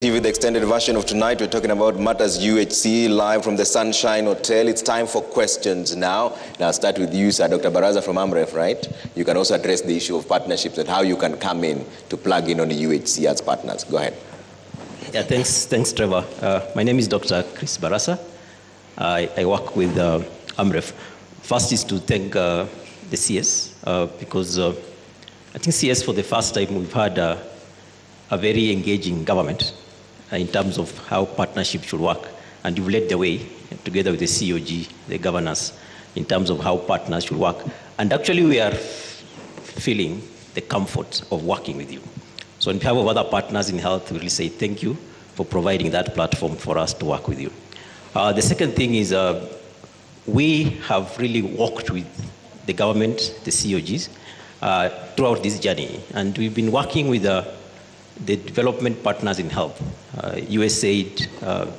TV, the extended version of tonight. We're talking about matters UHC live from the Sunshine Hotel. It's time for questions now. And I'll start with you, sir. Dr. Baraza from AMREF, right? You can also address the issue of partnerships and how you can come in to plug in on the UHC as partners. Go ahead. Yeah, thanks, Trevor. My name is Dr. Chris Barasa. I work with AMREF. First is to thank the CS because I think CS for the first time we've had a very engaging government in terms of how partnership should work. And you've led the way together with the COG, the governors, in terms of how partners should work. And actually we are feeling the comfort of working with you. So on behalf of other partners in health, we really say thank you for providing that platform for us to work with you. The second thing is we have really worked with the government, the COGs, throughout this journey. And we've been working with the development partners in health, USAID,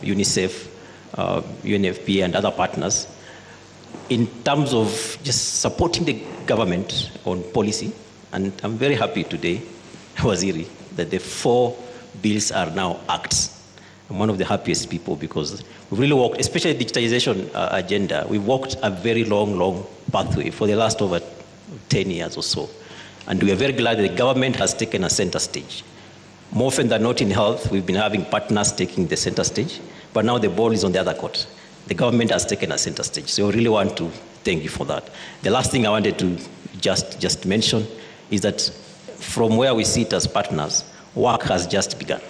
UNICEF, UNFPA, and other partners, in terms of just supporting the government on policy. And I'm very happy today, Waziri, that the 4 bills are now acts. I'm one of the happiest people because we've really worked, especially the digitization agenda, we've walked a very long pathway for the last over 10 years or so. And we are very glad that the government has taken a center stage. More often than not in health, we've been having partners taking the center stage, but now the ball is on the other court. The government has taken a center stage, so I really want to thank you for that. The last thing I wanted to just mention is that from where we sit as partners, work has just begun.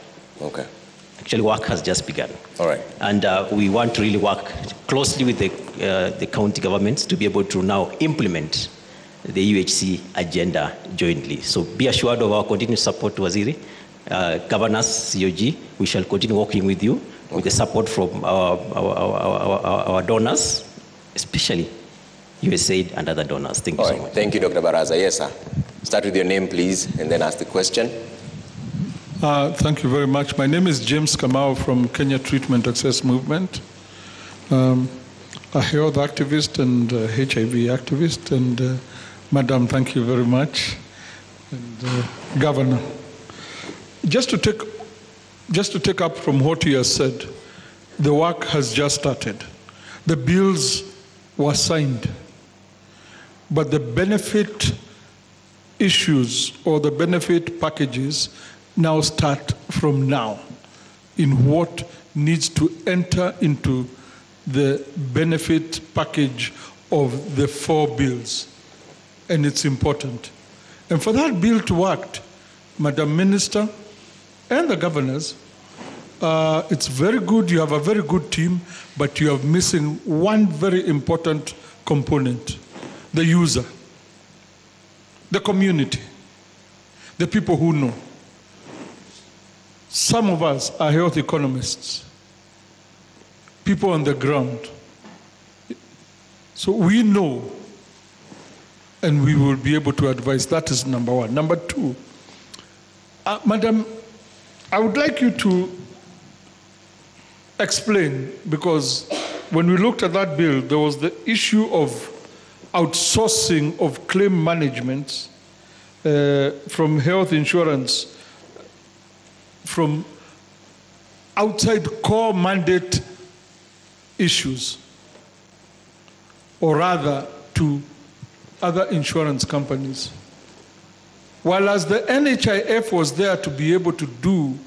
Okay. Actually, work has just begun. All right. And we want to really work closely with the county governments to be able to now implement the UHC agenda jointly. So be assured of our continued support to Waziri. Governors, COG, we shall continue working with you with the support from our donors, especially USAID and other donors. Thank you so much. Thank you, Dr. Baraza. Yes, sir. Start with your name, please, and then ask the question. Thank you very much. My name is James Kamau from Kenya Treatment Access Movement. A health activist and HIV activist. And Madam, thank you very much. And Governor. Just to take up from what you have said, the work has just started. The bills were signed, but the benefit issues or the benefit packages now start from now in what needs to enter into the benefit package of the 4 bills. And it's important. And for that bill to work, Madam Minister, and the governors, it's very good, you have a very good team, but you are missing one very important component: the user, the community, the people who know. Some of us are health economists, people on the ground. So we know, and we will be able to advise. That is number 1. Number 2, Madam, I would like you to explain, because when we looked at that bill, there was the issue of outsourcing of claim management from health insurance, from outside core mandate issues, or rather to other insurance companies. While as the NHIF was there to be able to do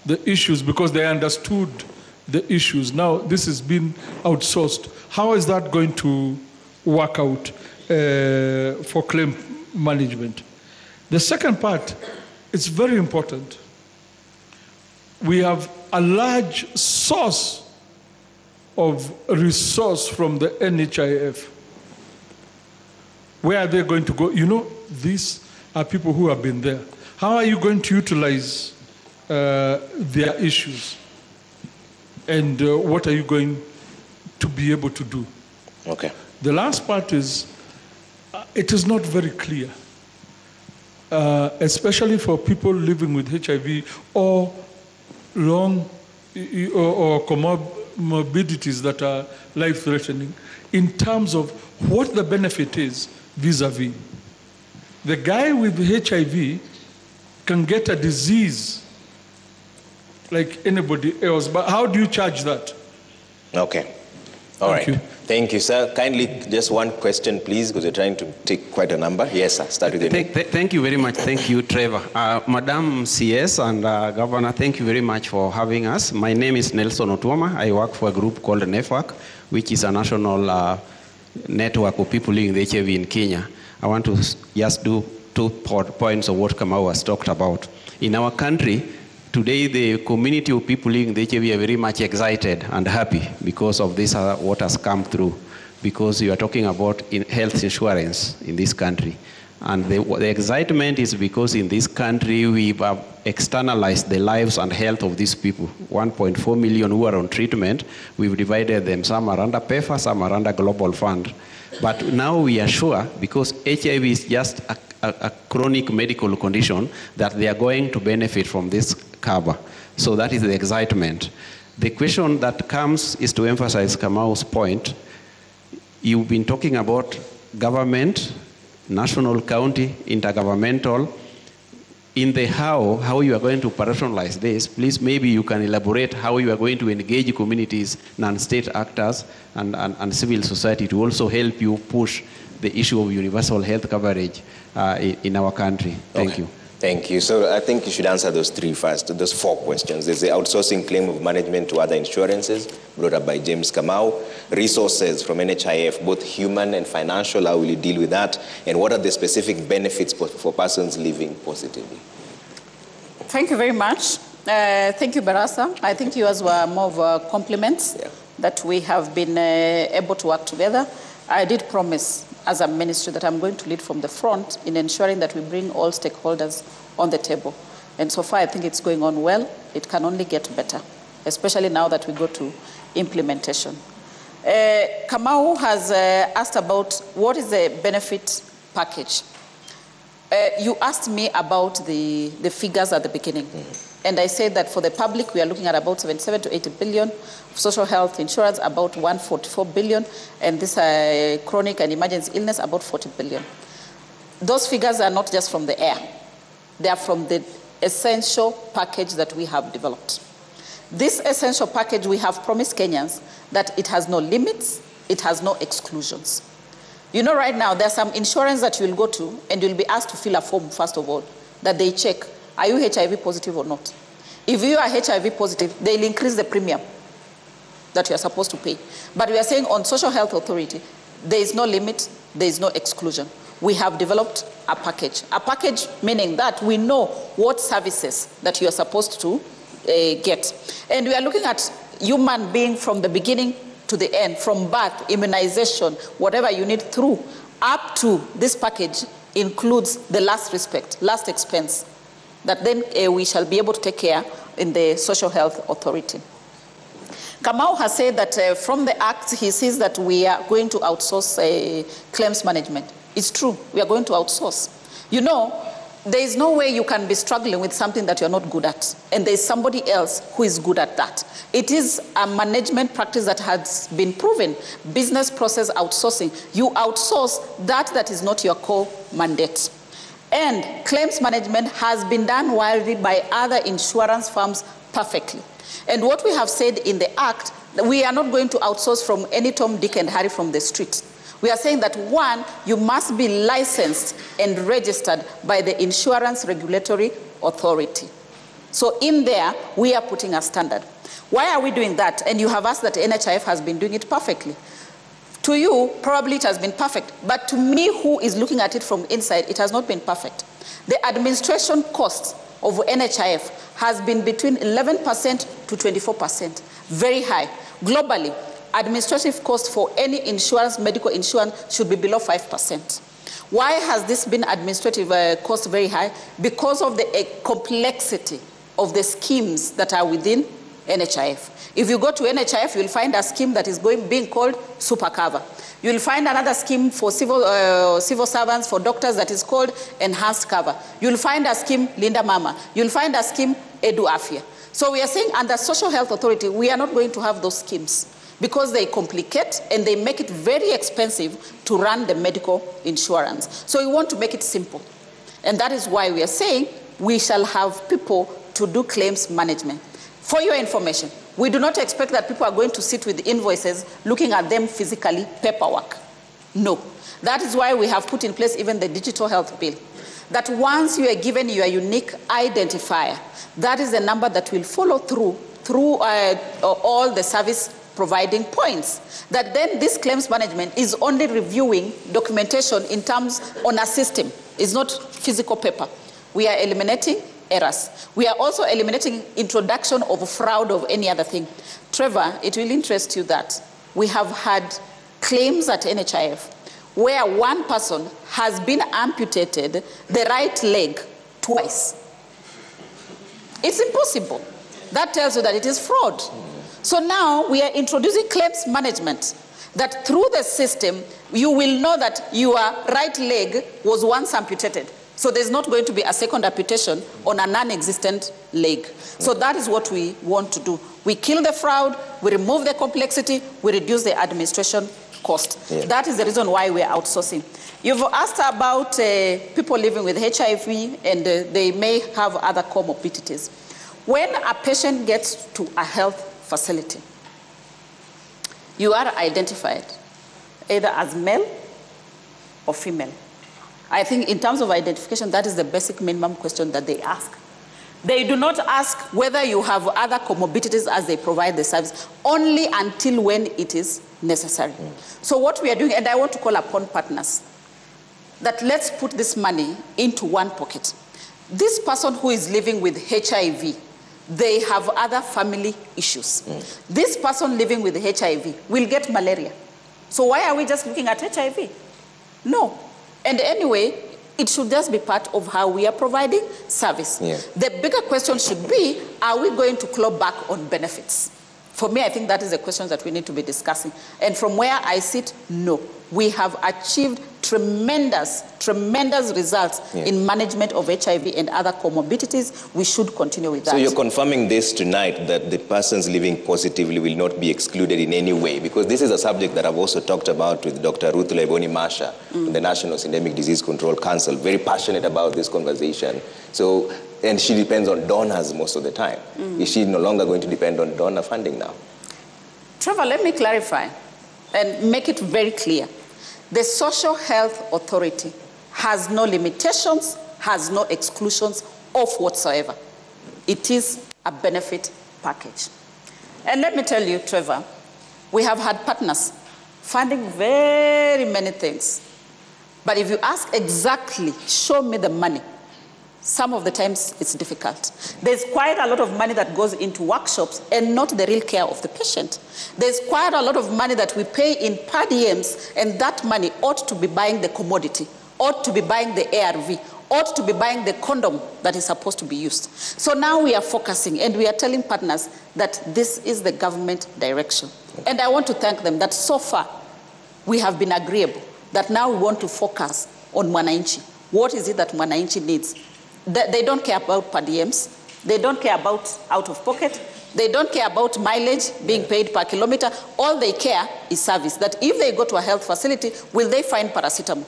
the issues because they understood the issues, now this has been outsourced. How is that going to work out for claim management? The second part, it's very important. We have a large source of resource from the NHIF. Where are they going to go? You know, these are people who have been there. How are you going to utilize their issues? And what are you going to be able to do? Okay. The last part is, it is not very clear, especially for people living with HIV or or comorbidities that are life-threatening, in terms of what the benefit is vis-a-vis. The guy with HIV can get a disease like anybody else. But how do you charge that? Okay. All right. Thank you. Thank you, sir. Kindly, just one question, please, because we're trying to take quite a number. Yes, sir. Start with you. Thank you very much. Thank you, Trevor. Madam CS and Governor, thank you very much for having us. My name is Nelson Otuoma. I work for a group called NEFWAC, which is a national network of people living with HIV in Kenya. I want to just do 2 points of what Kamau has talked about. In our country, today, the community of people living with HIV are very much excited and happy because of this, what has come through, because you are talking about health insurance in this country. And the excitement is because in this country, we've externalized the lives and health of these people. 1.4 million who are on treatment, we've divided them. Some are under PEFA, some are under Global Fund. But now we are sure, because HIV is just a chronic medical condition, that they are going to benefit from this cover. So that is the excitement. The question that comes is to emphasize Kamau's point. You've been talking about government, national, county, intergovernmental. In the how you are going to operationalize this, please maybe you can elaborate how you are going to engage communities, non-state actors, and civil society to also help you push the issue of universal health coverage in our country. Thank you. Thank you. So I think you should answer those 3 first, those 4 questions. There's the outsourcing claim of management to other insurances, brought up by James Kamau. Resources from NHIF, both human and financial, how will you deal with that? And what are the specific benefits for persons living positively? Thank you very much. Thank you, Barasa. I think yours were more of compliments that we have been able to work together. I did promise as a ministry that I'm going to lead from the front in ensuring that we bring all stakeholders on the table. And so far, I think it's going on well. It can only get better, especially now that we go to implementation. Kamau has asked about what is the benefit package. You asked me about the figures at the beginning. And I said that for the public, we are looking at about 77 to 80 billion. Social health insurance, about 144 billion. And this chronic and emergency illness, about 40 billion. Those figures are not just from the air. They are from the essential package that we have developed. This essential package, we have promised Kenyans that it has no limits, it has no exclusions. You know, right now, there's some insurance that you will go to, and you'll be asked to fill a form, first of all, that they check, are you HIV positive or not? If you are HIV positive, they'll increase the premium that you are supposed to pay. But we are saying on Social Health Authority, there is no limit, there is no exclusion. We have developed a package meaning that we know what services that you are supposed to get. And we are looking at human being from the beginning to the end, from birth, immunization, whatever you need through, up to this package includes the last expense, that then we shall be able to take care in the Social Health Authority. Kamau has said that from the Act, he says that we are going to outsource claims management. It's true, we are going to outsource. You know, there is no way you can be struggling with something that you're not good at, and there's somebody else who is good at that. It is a management practice that has been proven. Business process outsourcing. You outsource that is not your core mandate. And claims management has been done widely by other insurance firms perfectly. And what we have said in the Act, we are not going to outsource from any Tom, Dick, and Harry from the street. We are saying that, one, you must be licensed and registered by the Insurance Regulatory Authority. So in there, we are putting a standard. Why are we doing that? And you have asked that NHIF has been doing it perfectly. To you, probably it has been perfect. But to me, who is looking at it from inside, it has not been perfect. The administration cost of NHIF has been between 11% to 24%. Very high. Globally, administrative cost for any insurance, medical insurance, should be below 5%. Why has this been administrative cost very high? Because of the complexity of the schemes that are within NHIF. If you go to NHIF, you'll find a scheme that is being called Super Cover. You'll find another scheme for civil servants, for doctors, that is called Enhanced Cover. You'll find a scheme, Linda Mama. You'll find a scheme, Edu Afia. So we are saying under Social Health Authority, we are not going to have those schemes because they complicate and they make it very expensive to run the medical insurance. So we want to make it simple. And that is why we are saying we shall have people to do claims management. For your information, we do not expect that people are going to sit with invoices looking at them physically, paperwork. No. That is why we have put in place even the digital health bill. That once you are given your unique identifier, that is the number that will follow through all the service providing points. That then this claims management is only reviewing documentation in terms on a system. It's not physical paper. We are eliminating errors. We are also eliminating introduction of fraud of any other thing. Trevor, it will interest you that we have had claims at NHIF where one person has been amputated the right leg twice. It's impossible. That tells you that it is fraud. So now we are introducing claims management, that through the system, you will know that your right leg was once amputated. So there's not going to be a second amputation on a non-existent leg. So that is what we want to do. We kill the fraud, we remove the complexity, we reduce the administration cost. Yeah. That is the reason why we are outsourcing. You've asked about people living with HIV and they may have other comorbidities. When a patient gets to a health facility, you are identified either as male or female. I think in terms of identification, that is the basic minimum question that they ask. They do not ask whether you have other comorbidities as they provide the service, only until when it is necessary. So what we are doing, and I want to call upon partners, that let's put this money into one pocket. This person who is living with HIV, they have other family issues. This person living with HIV will get malaria. So why are we just looking at HIV? No. And anyway, it should just be part of how we are providing service. Yeah. The bigger question should be, are we going to claw back on benefits? For me, I think that is a question that we need to be discussing. And from where I sit, no. We have achieved tremendous results in management of HIV and other comorbidities. We should continue with that. So you're confirming this tonight, that the persons living positively will not be excluded in any way? Because this is a subject that I've also talked about with Dr. Ruth Leboni Masha, from the National Endemic Disease Control Council, very passionate about this conversation. So, and she depends on donors most of the time. Is she no longer going to depend on donor funding now? Trevor, let me clarify and make it very clear. The Social Health Authority has no limitations, has no exclusions of whatsoever. It is a benefit package. And let me tell you, Trevor, we have had partners funding very many things. But if you ask exactly, show me the money, some of the times it's difficult. There's quite a lot of money that goes into workshops and not the real care of the patient. There's quite a lot of money that we pay in per diems, and that money ought to be buying the commodity, ought to be buying the ARV, ought to be buying the condom that is supposed to be used. So now we are focusing and we are telling partners that this is the government direction. And I want to thank them that so far we have been agreeable, that now we want to focus on Mwananchi. What is it that Mwananchi needs? They don't care about per diems. They don't care about out of pocket. They don't care about mileage being paid per kilometer. All they care is service. That if they go to a health facility, will they find paracetamol?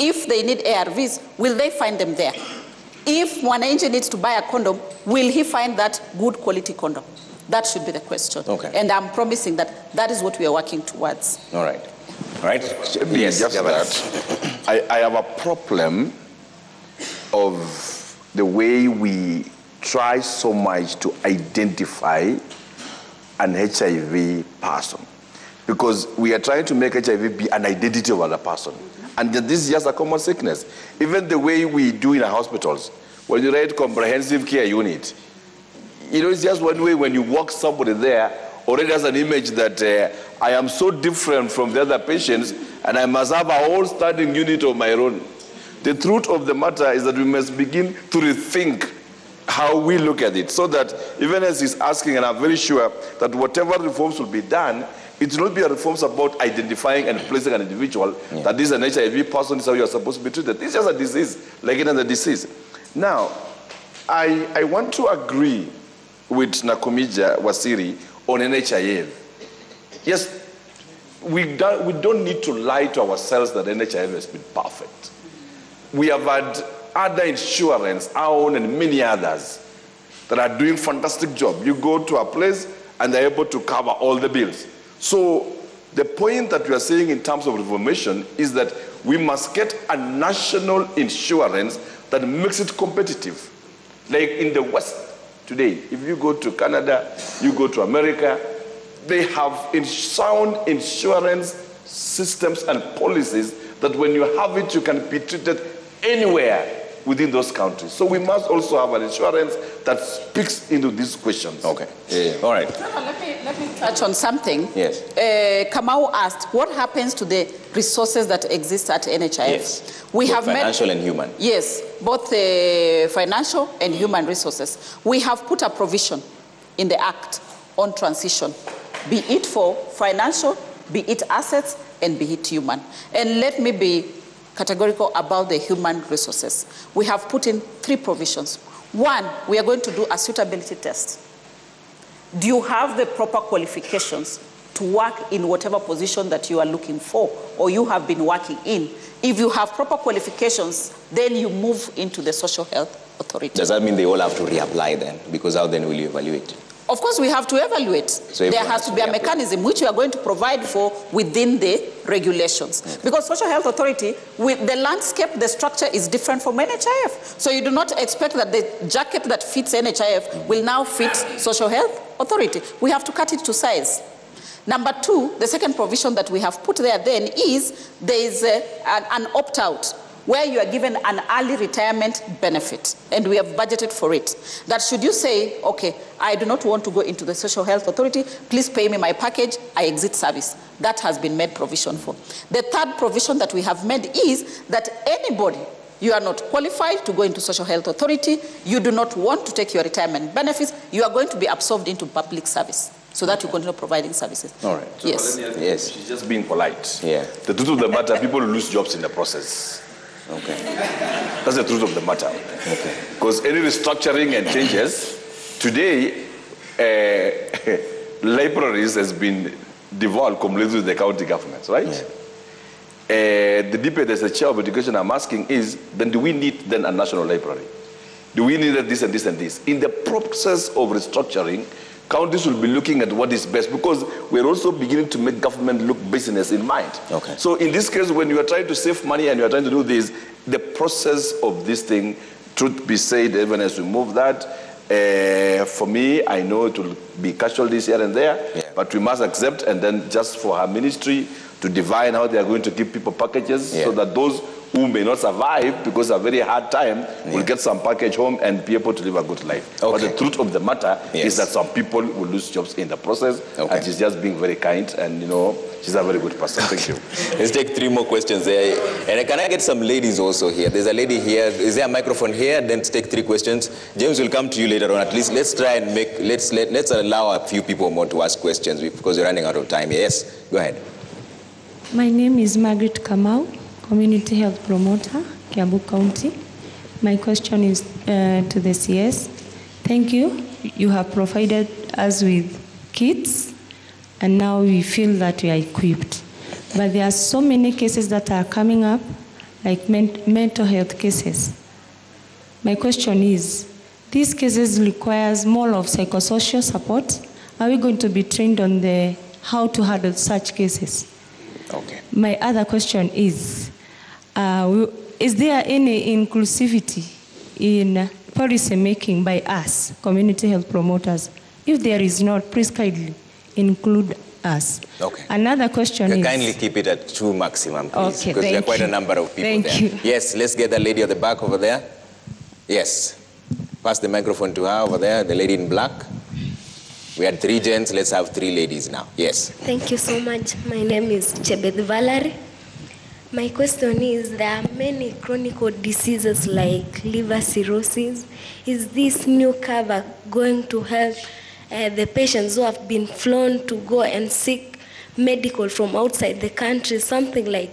If they need ARVs, will they find them there? If Mwananchi needs to buy a condom, will he find that good quality condom? That should be the question. Okay. And I'm promising that that is what we are working towards. All right. All right. Yes, just that. I have a problem of the way we try so much to identify an HIV person, because we are trying to make HIV be an identity of another person. And this is just a common sickness. Even the way we do in our hospitals, when you write comprehensive care unit, you know, it's just one way. When you walk somebody there, already has an image that I am so different from the other patients and I must have a whole standing unit of my own. The truth of the matter is that we must begin to rethink how we look at it, so that even as he's asking, and I'm very sure that whatever reforms will be done, it will not be a reforms about identifying and placing an individual, that this is an HIV person, this is how you are supposed to be treated. This is just a disease, like any other disease. Now, I want to agree with Nakumija Wasiri on NHIF. Yes, we don't need to lie to ourselves that NHIF has been perfect. We have had other insurance, our own and many others, that are doing fantastic job. You go to a place and they're able to cover all the bills. So the point that we are saying in terms of reformation is that we must get a national insurance that makes it competitive. Like in the West today, if you go to Canada, you go to America, they have sound insurance systems and policies that when you have it, you can be treated anywhere within those countries. So we must also have an insurance that speaks into these questions. Okay. Yeah. All right. Let me touch on something. Yes. Kamau asked, what happens to the resources that exist at NHIF? Yes. We both have financial and human. Yes, both financial and human resources. We have put a provision in the Act on transition, be it for financial, be it assets, and be it human. And let me be categorical about the human resources. We have put in 3 provisions. 1, we are going to do a suitability test. Do you have the proper qualifications to work in whatever position that you are looking for or you have been working in? If you have proper qualifications, then you move into the social health authority. Does that mean they all have to reapply then? Because how then will you evaluate? Of course, we have to evaluate. So there has to be a mechanism which we are going to provide for within the regulations. Okay. Because social health authority, with the landscape, the structure is different from NHIF. So you do not expect that the jacket that fits NHIF will now fit social health authority. We have to cut it to size. Number 2, the second provision that we have put there then is there is an opt-out where you are given an early retirement benefit, and we have budgeted for it. That should you say, okay, I do not want to go into the social health authority, please pay me my package, I exit service. That has been made provision for. The third provision that we have made is that anybody, you are not qualified to go into social health authority, you do not want to take your retirement benefits, you are going to be absorbed into public service, so that you continue providing services. All right. So yes. Yes. She's just being polite. Yeah. The truth of the matter, people lose jobs in the process. Okay. That's the truth of the matter. Okay. Because any restructuring and changes, today, libraries has been devolved completely to the county governments, right? Yeah. The debate as a chair of education I'm asking is, then do we need then a national library? Do we need this and this and this? In the process of restructuring, counties will be looking at what is best, because we're also beginning to make government look business in mind. Okay. So in this case, when you are trying to save money and you are trying to do this, the process of this thing, truth be said, even as we move that, for me, I know it will be casualties here and there, yeah, but we must accept, and then just for her ministry to divine how they are going to give people packages, yeah, so that those who may not survive because of a very hard time, yeah, will get some package home and be able to live a good life. Okay. But the truth of the matter, yes, is that some people will lose jobs in the process, okay, and she's just being very kind, and you know, she's a very good person. Thank you. Let's take 3 more questions there. And can I get some ladies also here? There's a lady here. Is there a microphone here? Then let's take 3 questions. James will come to you later on. At least let's try and make, let's allow a few people more to ask questions because we're running out of time. Yes, go ahead. My name is Margaret Kamau, Community Health Promoter, Kiambu County. My question is to the CS. Thank you. You have provided us with kits, and now we feel that we are equipped. But there are so many cases that are coming up, like mental health cases. My question is, these cases requires more of psychosocial support. Are we going to be trained on the how to handle such cases? Okay. My other question is there any inclusivity in policy making by us, community health promoters? If there is not, please kindly include us. Okay. Another question is... Kindly keep it at 2 maximum, please, okay, because there are quite a number of people thank there. You. Yes, let's get the lady at the back over there. Yes. Pass the microphone to her over there, the lady in black. We had 3 gents, let's have 3 ladies now. Yes. Thank you so much. My name is Chebet Valerie. My question is, there are many chronic diseases like liver cirrhosis. Is this new cover going to help the patients who have been flown to go and seek medical from outside the country, something like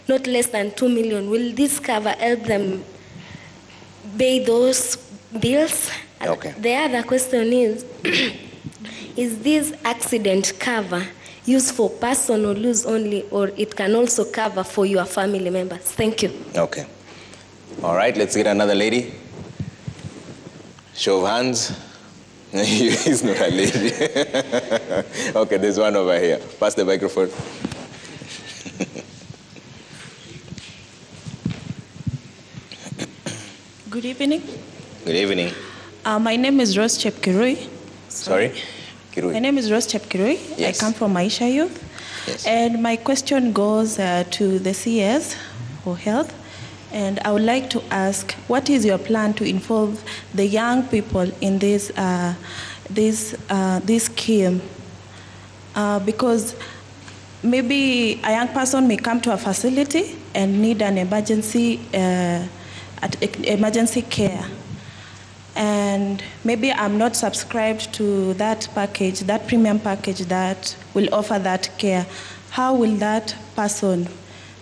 not less than 2 million? Will this cover help them pay those bills? Okay. The other question is this accident cover used for personal use only, or it can also cover for your family members? Thank you. Okay. All right, let's get another lady. Show of hands. He's not a lady. Okay, there's one over here. Pass the microphone. Good evening. Good evening. My name is Rose Chepkirui. Sorry? Kirui. My name is Rose Chepkirui. Yes. I come from Maisha Youth. Yes. And my question goes to the CS for health. And I would like to ask, what is your plan to involve the young people in this scheme? Because maybe a young person may come to a facility and need an emergency care. And maybe I'm not subscribed to that package, that premium package that will offer that care. How will that person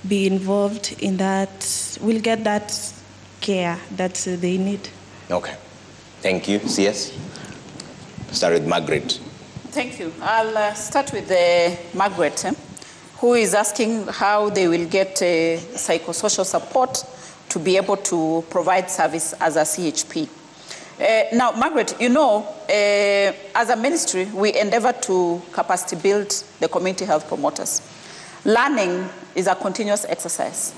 be involved in that, will get that care that they need? Okay. Thank you. CS? Start with Margaret. Thank you. I'll start with Margaret, who is asking how they will get psychosocial support to be able to provide service as a CHP. Now, Margaret, you know, as a ministry, we endeavor to capacity build the community health promoters. Learning is a continuous exercise.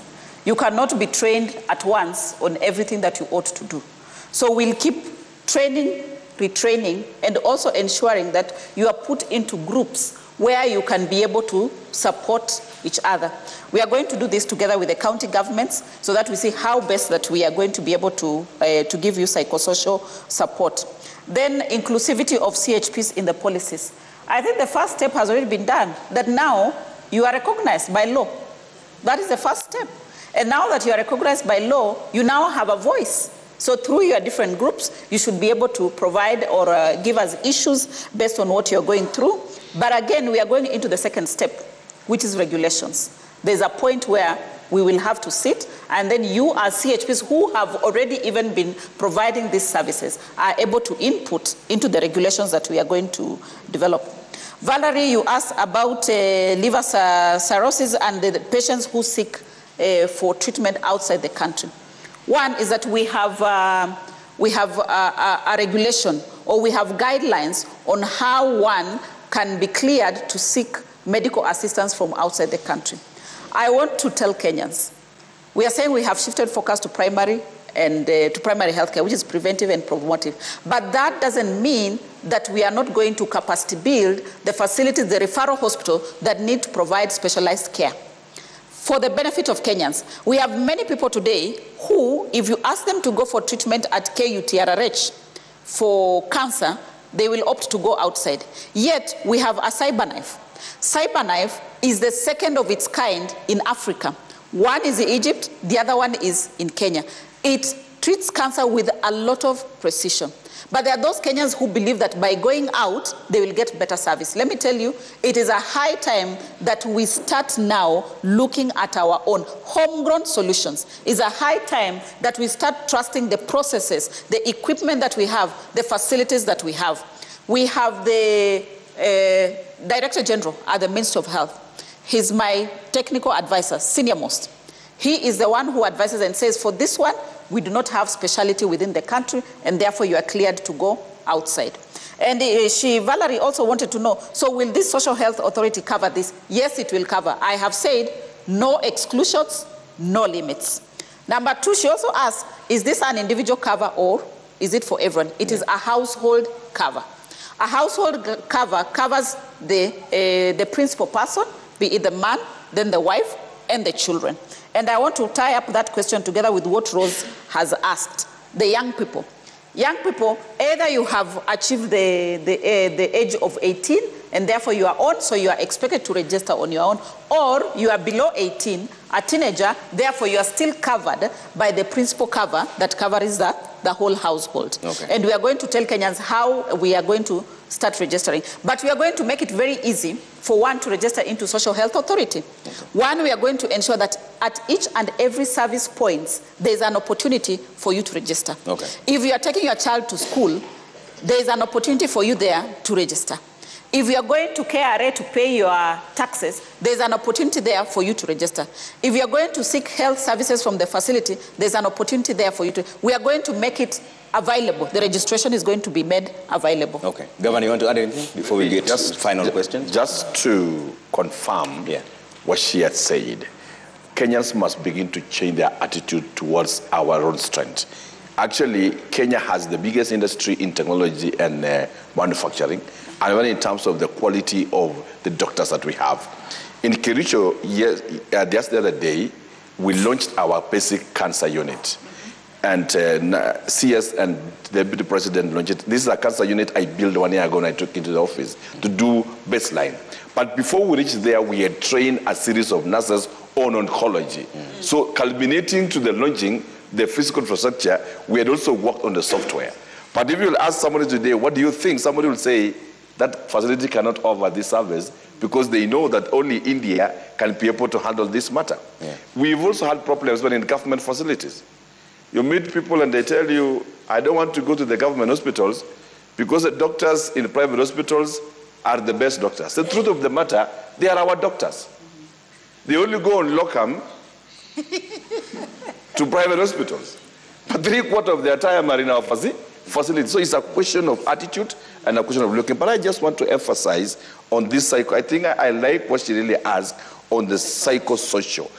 You cannot be trained at once on everything that you ought to do. So we'll keep training, retraining, and also ensuring that you are put into groups where you can be able to support each other. We are going to do this together with the county governments so that we see how best that we are going to be able to give you psychosocial support. Then inclusivity of CHPs in the policies. I think the first step has already been done, that now you are recognized by law. That is the first step. And now that you are recognized by law, you now have a voice. So through your different groups, you should be able to provide or give us issues based on what you're going through. But again, we are going into the second step, which is regulations. There's a point where we will have to sit, and then you as CHPs who have already even been providing these services are able to input into the regulations that we are going to develop. Valerie, you asked about liver cirrhosis and the patients who seek for treatment outside the country. One is that we have a regulation, or we have guidelines on how one can be cleared to seek medical assistance from outside the country. I want to tell Kenyans, we are saying we have shifted focus to primary and to primary healthcare, which is preventive and promotive. But that doesn't mean that we are not going to capacity build the facilities, the referral hospital that need to provide specialized care. For the benefit of Kenyans, we have many people today who, if you ask them to go for treatment at KUTRRH for cancer, they will opt to go outside. Yet, we have a CyberKnife. CyberKnife is the second of its kind in Africa. One is in Egypt, the other one is in Kenya. It treats cancer with a lot of precision. But there are those Kenyans who believe that by going out, they will get better service. Let me tell you, it is a high time that we start now looking at our own homegrown solutions. It's a high time that we start trusting the processes, the equipment that we have, the facilities that we have. We have the Director General at the Ministry of Health. He's my technical advisor, senior most. He is the one who advises and says, for this one, we do not have specialty within the country, and therefore you are cleared to go outside. And Valerie also wanted to know, so will this social health authority cover this? Yes, it will cover. I have said no exclusions, no limits. Number two, she also asked, is this an individual cover or is it for everyone? It is a household cover. A household cover covers the principal person, be it the man, then the wife, and the children. And I want to tie up that question together with what Rose has asked. The young people. Young people, either you have achieved the age of 18, and therefore you are on, so you are expected to register on your own, or you are below 18, a teenager, therefore you are still covered by the principal cover that covers the whole household. Okay. And we are going to tell Kenyans how we are going to start registering. But we are going to make it very easy for one to register into Social Health Authority. Okay. One, we are going to ensure that at each and every service points, there is an opportunity for you to register. Okay. If you are taking your child to school, there is an opportunity for you there to register. If you are going to KRA to pay your taxes, there's an opportunity there for you to register. If you are going to seek health services from the facility, there's an opportunity there for you to. We are going to make it available. The registration is going to be made available. Okay. Governor, you want to add anything before we get just final questions? Just to confirm what she had said, Kenyans must begin to change their attitude towards our own strength. Actually, Kenya has the biggest industry in technology and manufacturing, and even in terms of the quality of the doctors that we have. In Kericho, just the other day, we launched our basic cancer unit. And CS and the Deputy President launched it. This is a cancer unit I built 1 year ago and I took into the office to do baseline. But before we reached there, we had trained a series of nurses on oncology. So culminating to the launching, the physical infrastructure, we had also worked on the software. But if you ask somebody today, what do you think? Somebody will say, that facility cannot offer this service because they know that only India can be able to handle this matter. We've also had problems when in government facilities. You meet people and they tell you, I don't want to go to the government hospitals because the doctors in private hospitals are the best doctors. The truth of the matter, they are our doctors. They only go on locum to private hospitals. But 3/4 of their time are in our facility. So it's a question of attitude and a question of looking. But I just want to emphasize on this cycle. I think I like what she really asked on the psychosocial.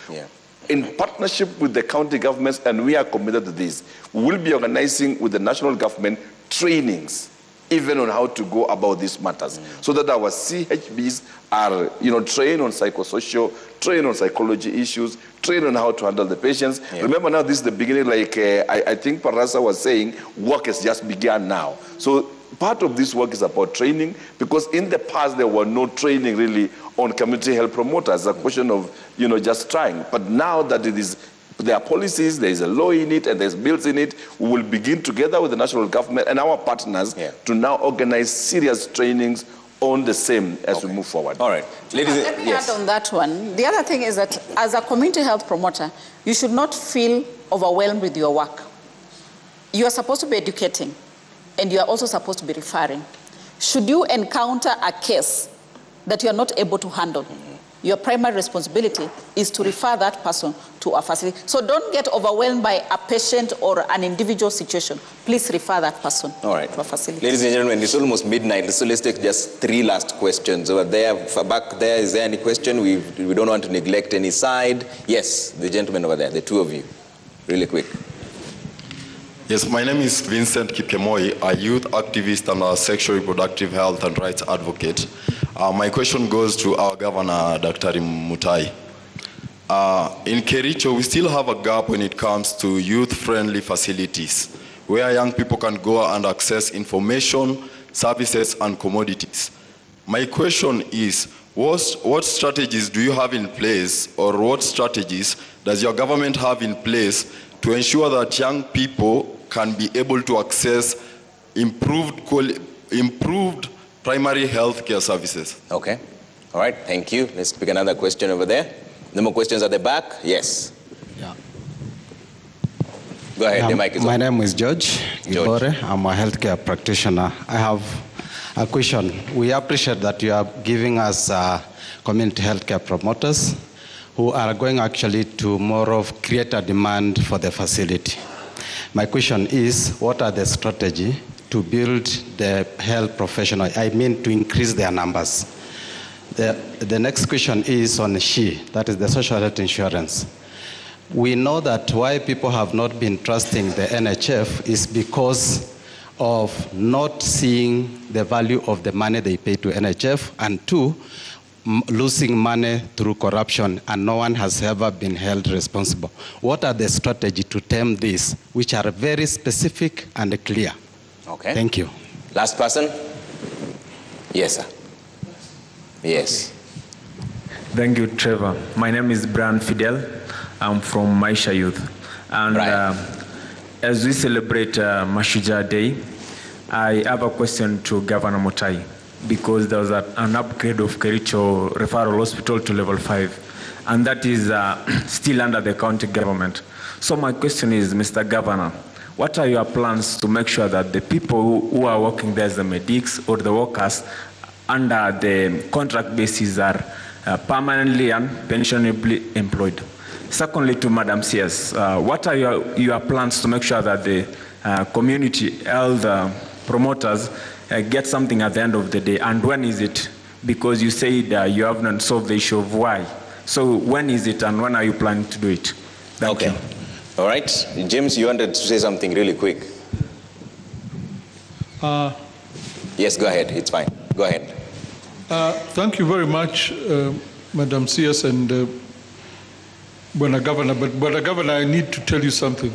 In partnership with the county governments, and we are committed to this, we will be organizing with the national government trainings, even on how to go about these matters, so that our CHBs are, trained on psychosocial, trained on psychology issues, trained on how to handle the patients. Remember now, this is the beginning, like I think Parasa was saying, work has just begun now. So part of this work is about training, because in the past there were no training really on community health promoters, a question of, just trying. But now that there are policies, there is a law in it, and there's bills in it, we will begin together with the national government and our partners to now organize serious trainings on the same as we move forward. All right. Ladies, let me add on that one. The other thing is that as a community health promoter, you should not feel overwhelmed with your work. You are supposed to be educating, and you are also supposed to be referring. Should you encounter a case that you are not able to handle, your primary responsibility is to refer that person to a facility. So don't get overwhelmed by a patient or an individual situation. Please refer that person to a facility. Ladies and gentlemen, it's almost midnight, so let's take just 3 last questions. Over there, back there, is there any question? We don't want to neglect any side. Yes, the gentleman over there, the two of you, really quick. Yes, my name is Vincent Kipkemoi, a youth activist and a sexual reproductive health and rights advocate. My question goes to our governor, Dr. Mutai. In Kericho, we still have a gap when it comes to youth-friendly facilities, where young people can go and access information, services, and commodities. My question is, what strategies do you have in place, or what strategies does your government have in place to ensure that young people can be able to access improved primary health care services? Okay. All right, thank you. Let's pick another question over there. No more questions at the back? Yes. Yeah. Go ahead, the mic is on. My name is George Gibore. I'm a healthcare practitioner. I have a question. We appreciate that you are giving us community healthcare promoters who are going actually to more of create a demand for the facility. My question is, what are the strategy to build the health professional, I mean to increase their numbers? The next question is on SHI, that is the social health insurance. We know that why people have not been trusting the NHF is because of not seeing the value of the money they pay to NHF, and 2, losing money through corruption, and no one has ever been held responsible. What are the strategies to tame this, which are very specific and clear? Okay. Thank you. Last person? Yes, sir. Yes. Thank you, Trevor. My name is Brian Fidel. I'm from Maisha Youth. And as we celebrate Mashujaa Day, I have a question to Governor Mutai, because there was an upgrade of Kericho Referral Hospital to level 5, and that is still under the county government. So my question is, Mr. Governor, what are your plans to make sure that the people who are working there as the medics or the workers under the contract basis are permanently and pensionably employed? Secondly, to Madam CS, what are your plans to make sure that the community health promoters get something at the end of the day, and when is it? Because you said you have not solved the issue of why. So when is it, and when are you planning to do it? Thank you. All right. James, you wanted to say something really quick. Yes, go ahead. It's fine. Go ahead. Thank you very much, Madam CS and Bwana Governor. But Bwana Governor, I need to tell you something.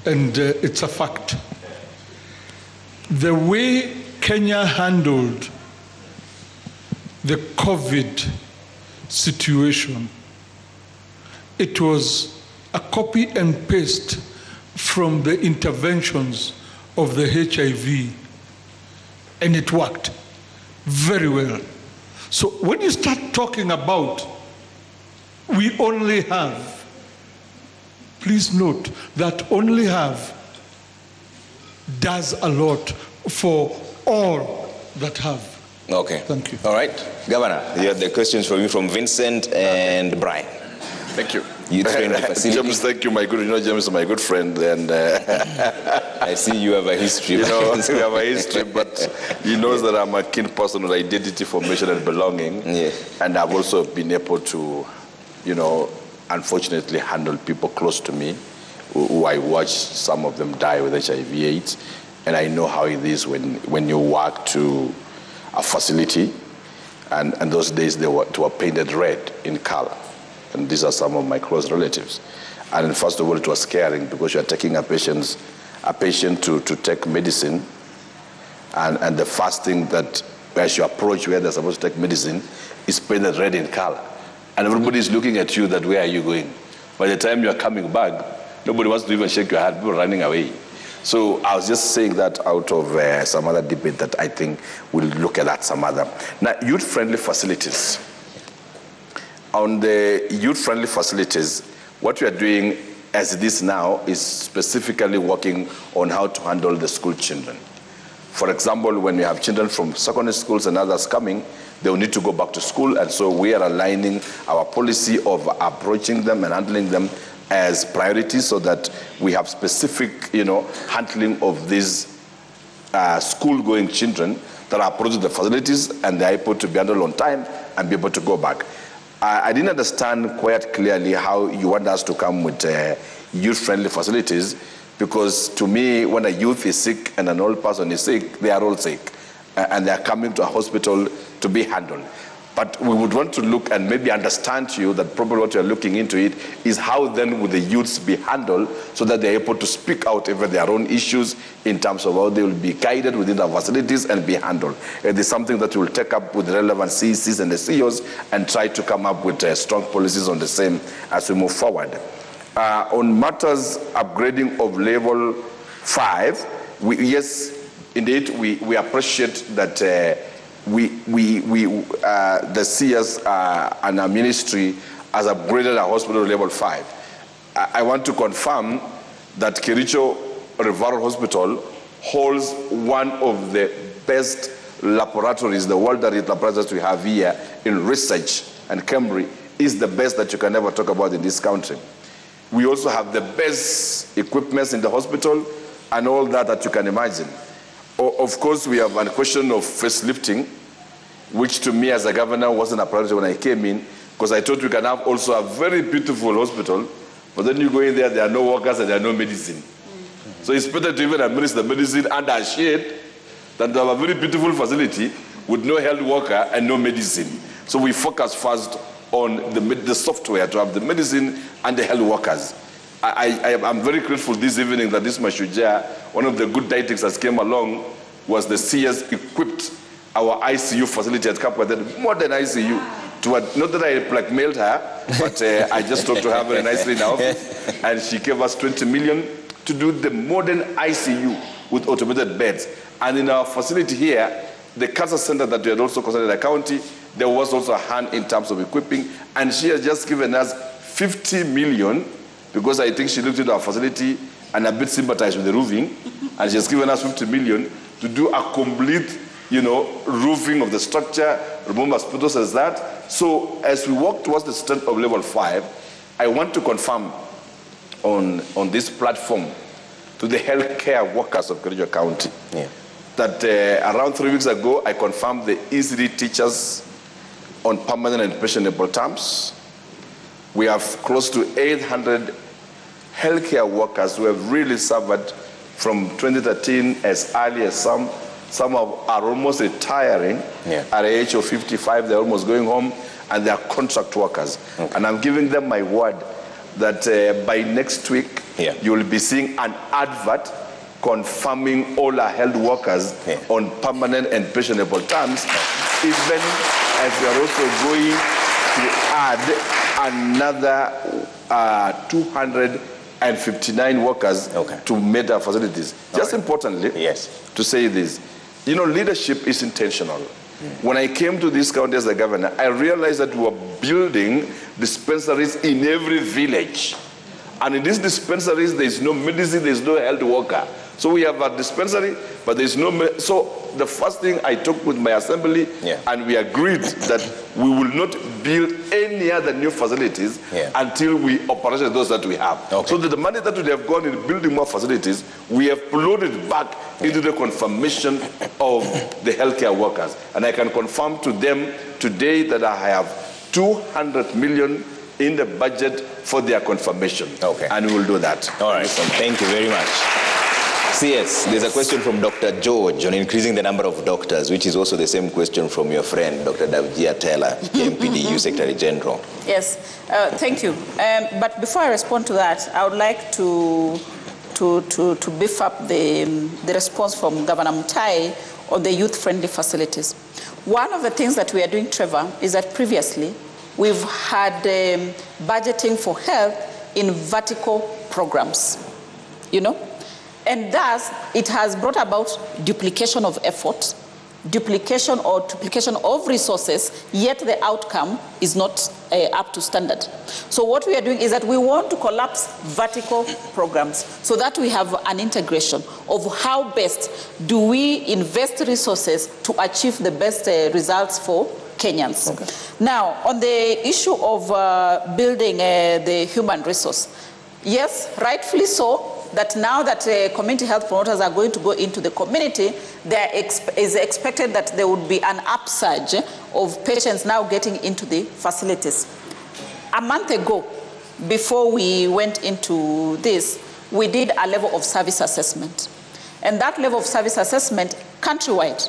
And it's a fact. The way Kenya handled the COVID situation, it was a copy and paste from the interventions of the HIV, and it worked very well. So when you start talking about we only have, please note that only have does a lot for all that have. Okay. Thank you. All right. Governor, you have the questions from you from Vincent and Brian. Thank you. Youth-friendly facility. James, thank you, my good. You know, James is my good friend, and I see you have a history. You know, we have a history, but he knows that I'm a keen person with identity, formation, and belonging. Yeah. And I've also been able to, you know, unfortunately handle people close to me, who I watched some of them die with HIV/AIDS, and I know how it is when you walk to a facility, and those days they were painted red in color. And these are some of my close relatives. And first of all, it was scaring because you are taking a patient to take medicine, and the first thing that, as you approach where they're supposed to take medicine, is painted red in color. And everybody is looking at you that, where are you going? By the time you are coming back, nobody wants to even shake your hand, people are running away. So I was just saying that out of some other debate that I think we'll look at that some other. Now, youth-friendly facilities. On the youth-friendly facilities, what we are doing as it is now is specifically working on how to handle the school children. For example, when we have children from secondary schools and others coming, they will need to go back to school, and so we are aligning our policy of approaching them and handling them as priorities so that we have specific, handling of these school-going children that are approaching the facilities and they are able to be handled on time and be able to go back. I didn't understand quite clearly how you want us to come with youth-friendly facilities, because to me, when a youth is sick and an old person is sick, they are all sick, and they are coming to a hospital to be handled. But we would want to look and maybe understand to you that probably what you're looking into it is how then would the youths be handled so that they're able to speak out over their own issues in terms of how they will be guided within the facilities and be handled. It is something that we'll take up with the relevant CECs and the CEOs and try to come up with strong policies on the same as we move forward. On matters upgrading of level 5, yes, indeed, we appreciate that the CS and our ministry has upgraded our hospital to level 5. I want to confirm that Kericho Referral Hospital holds one of the best laboratories, the world laboratories we have here in research, and Cambridge is the best that you can ever talk about in this country. We also have the best equipment in the hospital and all that you can imagine. Of course, we have a question of facelifting, which to me as a governor wasn't a priority when I came in, because I thought we can have also a very beautiful hospital, but then you go in there are no workers and there are no medicine. So it's better to even administer the medicine under a shade than to have a very beautiful facility with no health worker and no medicine. So we focus first on the software to have the medicine and the health workers. I'm very grateful this evening that this Mashujaa, one of the good dietetics that came along was the CS equipped our ICU facility at Kapwa, the modern ICU. Not that I blackmailed her, but I just talked to her very nicely now, and she gave us 20 million to do the modern ICU with automated beds. And in our facility here, the cancer center that we had also considered the county, there was also a hand in terms of equipping, and she has just given us 50 million, because I think she looked at our facility and a bit sympathized with the roofing, and she has given us 50 million to do a complete, roofing of the structure, remove mosquitoes as that. So as we walk towards the strength of level 5, I want to confirm on this platform to the healthcare workers of Kericho County that around 3 weeks ago, I confirmed the ECD teachers on permanent and pensionable terms. We have close to 800 healthcare workers who have really suffered from 2013 as early as some are almost retiring at the age of 55. They're almost going home, and they are contract workers. Okay. And I'm giving them my word that by next week, you will be seeing an advert confirming all our health workers on permanent and pensionable terms, even as we are also going to add another 259 workers to meta facilities. Just importantly, to say this, leadership is intentional. When I came to this county as a governor, I realized that we were building dispensaries in every village. And in these dispensaries, there is no medicine, there is no health worker. So we have a dispensary, but there is no... So the first thing I took with my assembly, and we agreed that we will not build any other new facilities until we operate those that we have. Okay. So the money that we have gone in building more facilities, we have loaded back into the confirmation of the healthcare workers. And I can confirm to them today that I have 200 million in the budget for their confirmation. Okay. And we will do that. All right. Thank you very much. CS, there's a question from Dr. George on increasing the number of doctors, which is also the same question from your friend, Dr. Davjia Taylor, KMPDU Secretary General. Yes, thank you. But before I respond to that, I would like to beef up the response from Governor Mutai on the youth-friendly facilities. One of the things that we are doing, Trevor, is that previously we've had budgeting for health in vertical programs, and thus it has brought about duplication of effort, duplication of resources, yet the outcome is not up to standard. So what we are doing is that we want to collapse vertical programs so that we have an integration of how best do we invest resources to achieve the best results for Kenyans. Okay. Now, on the issue of building the human resource, yes, rightfully so, that now that community health promoters are going to go into the community, there is expected that there would be an upsurge of patients now getting into the facilities. A month ago, before we went into this, we did a level of service assessment. And that level of service assessment, countrywide,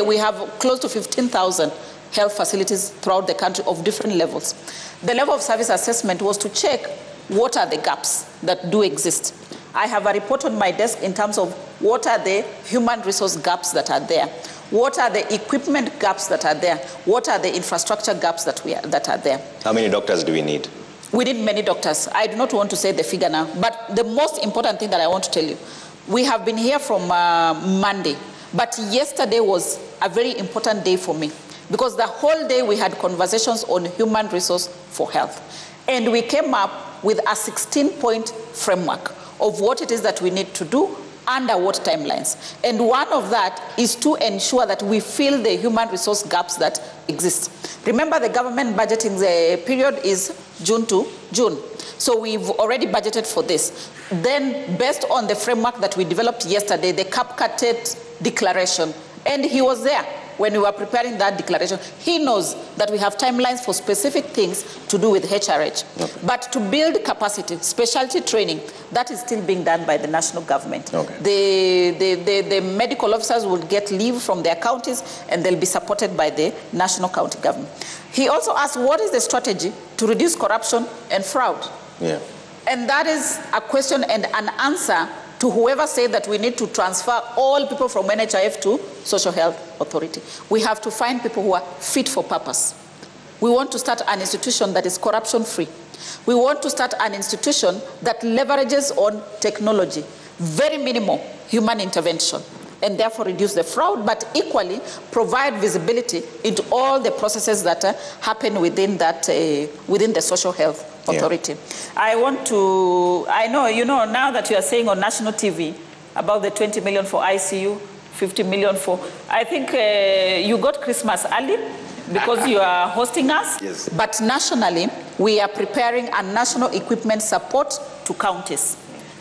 we have close to 15,000 health facilities throughout the country of different levels. The level of service assessment was to check what are the gaps that do exist. I have a report on my desk in terms of what are the human resource gaps that are there, what are the equipment gaps that are there, what are the infrastructure gaps that are there. How many doctors do we need? We need many doctors. I do not want to say the figure now, but the most important thing that I want to tell you, we have been here from Monday, but yesterday was a very important day for me because the whole day we had conversations on human resource for health. And we came up with a 16-point framework of what it is that we need to do under what timelines. And one of that is to ensure that we fill the human resource gaps that exist. Remember, the government budgeting period is June to June. So we've already budgeted for this. Then, based on the framework that we developed yesterday, the CAPCATED declaration, and he was there when we were preparing that declaration. He knows that we have timelines for specific things to do with HRH. Okay. But to build capacity, specialty training, that is still being done by the national government. Okay. The medical officers will get leave from their counties and they'll be supported by the national county government. He also asked, what is the strategy to reduce corruption and fraud? Yeah. And that is a question and an answer to whoever said that we need to transfer all people from NHIF to Social Health Authority. We have to find people who are fit for purpose. We want to start an institution that is corruption-free. We want to start an institution that leverages on technology, very minimal human intervention, and therefore reduce the fraud, but equally provide visibility into all the processes that happen within that, within the Social Health Authority. Yeah. I know, now that you are saying on national TV about the 20 million for ICU, 50 million for, I think you got Christmas early because you are hosting us. Yes. But nationally, we are preparing a national equipment support to counties.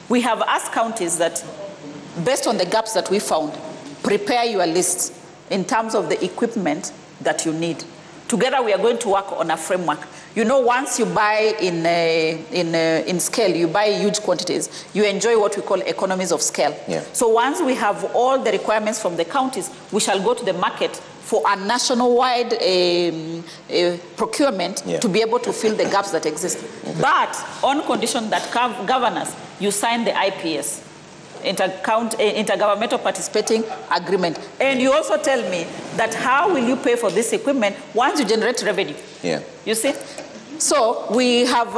We have asked counties that, based on the gaps that we found, prepare your list in terms of the equipment that you need. Together, we are going to work on a framework. You know, once you buy in scale, you buy huge quantities, you enjoy what we call economies of scale. Yeah. So once we have all the requirements from the counties, we shall go to the market for a nationwide procurement to be able to fill the gaps that exist. Okay. But on condition that governors, you sign the IPS. Intergovernmental Participating Agreement. And you also tell me that how will you pay for this equipment once you generate revenue? Yeah. You see? So we have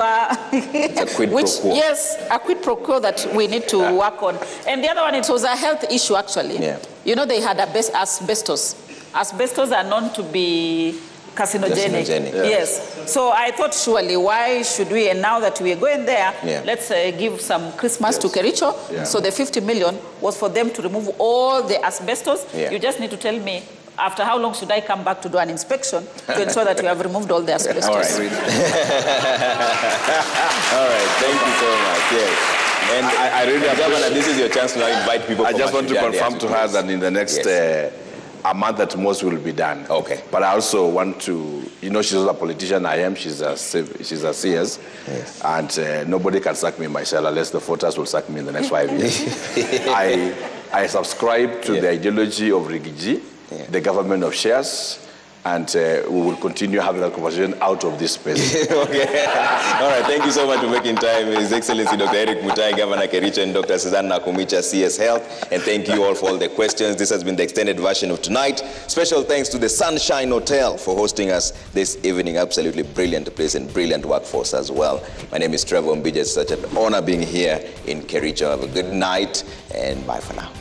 it's a quid pro quo. Yes, a quid pro quo that we need to work on. And the other one, it was a health issue actually. Yeah. You know, they had asbestos. Asbestos are known to be carcinogenic. Yeah. Yes. So I thought, surely, why should we, and now that we are going there, let's give some Christmas to Kericho. Yeah. So the 50 million was for them to remove all the asbestos. Yeah. You just need to tell me, after how long should I come back to do an inspection to ensure that you have removed all the asbestos? All right. All right. Thank you so much. Yes. And I really appreciate this is your chance to now invite people. I just want to confirm to her that in the next a month at most will be done. Okay. But I also want to, you know, she's a politician, I am, she's a CS, and nobody can sack me in my cell unless the voters will sack me in the next 5 years. I subscribe to the ideology of Rigiji, the government of shares, and we will continue having that conversation out of this space. Okay. All right. Thank you so much for making time. His Excellency Dr. Eric Mutai, Governor Kericho, and Dr. Susanna Kumicha, CS Health. And thank you all for all the questions. This has been the extended version of tonight. Special thanks to the Sunshine Hotel for hosting us this evening. Absolutely brilliant place and brilliant workforce as well. My name is Trevor Mbija. It's such an honor being here in Kericho. Have a good night and bye for now.